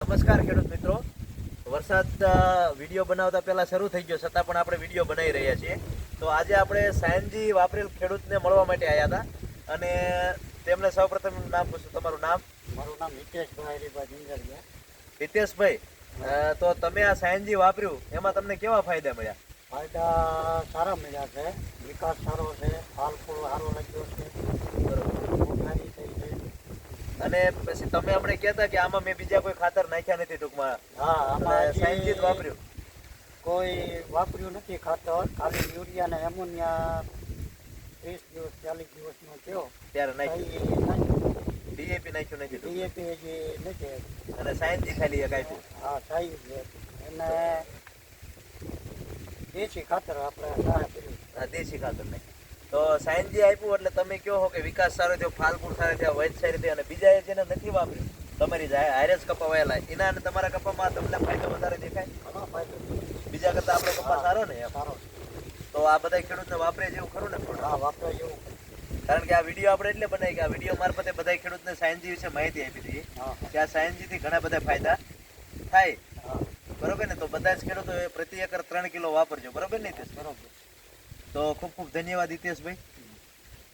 નમસ્કાર ખેડૂત મિત્રો, વરસાદ વિડીયો બનાવતા પહેલા શરૂ થઈ ગયો છતાં પણ આપણે વિડીયો બનાવી રહ્યા છીએ. તો આજે આપણે સાયનજી વાપરેલ ખેડૂતને મળવા માટે આવ્યા હતા અને તેમને સૌપ્રથમ નામ પૂછું. તમારું નામ? મારું નામ હિતેશભાઈ હરીભાઈ જિંજરિયા. હિતેશભાઈ, તો તમે આ સાયનજી વાપર્યું એમાં તમને કેવા ફાયદા મળ્યા? ફાયદા સારા મળ્યા છે, વિકાસ સારો છે, ફાલ ફૂલ સારો લાગ્યો છે, સારી થઈ છે. અને પછી તમે આપણે કહેતા કે આમાં મેં બીજા કોઈ ખાતર નાખ્યા નથી ટૂંકમાં. હા, આમાં સાયનજી જ વાપર્યું. કોઈ વાપર્યું નથી ખાતર, ખાલી યુરિયા ને એમોનિયા 30 દિવસ 40 દિવસનો થયો ત્યારે નાખ્યું. નાખ્યું. ડીએપી નાખ્યું નથી ટૂંકમાં. ડીએપી જે નથી. અને સાયનજી ખાલી એક આપ્યું. હા, સાયું છે. એને દેશી ખાતર આપણે સહાય કર્યું. હા, દેશી ખાતર નાખ્યું. તો સાયનજી આપ્યું એટલે તમે કહો છો કે વિકાસ સારો થયો, ફાલફૂલ સારા થયા, વૈદ સારી થઈ. અને બીજા જેને નથી વાપર્યું, તમારી હારે જ કપા વાયેલા, એના અને તમારા કપામાં તમને ફાયદો વધારે દેખાય? ઘણો ફાયદો બીજા કરતા આપણો કપા સારો ને એમ. સારો. તો આ બધા ખેડૂતને વાપરે જેવું ખરું ને? હા, વાપરે જેવું. કારણ કે આ વિડીયો આપણે એટલે બનાવી કે આ વિડીયો મારફતે બધા ખેડૂતને સાયનજી વિશે માહિતી આપી દઈએ હા, કે આ સાયનજીથી ઘણા બધા ફાયદા થાય. હા, બરોબર ને? તો બધા જ ખેડૂતો પ્રતિ એકર 3 કિલો વાપરજો. બરોબર ને હિતેશ? બરોબર. તો ખૂબ ખૂબ ધન્યવાદ હિતેશભાઈ.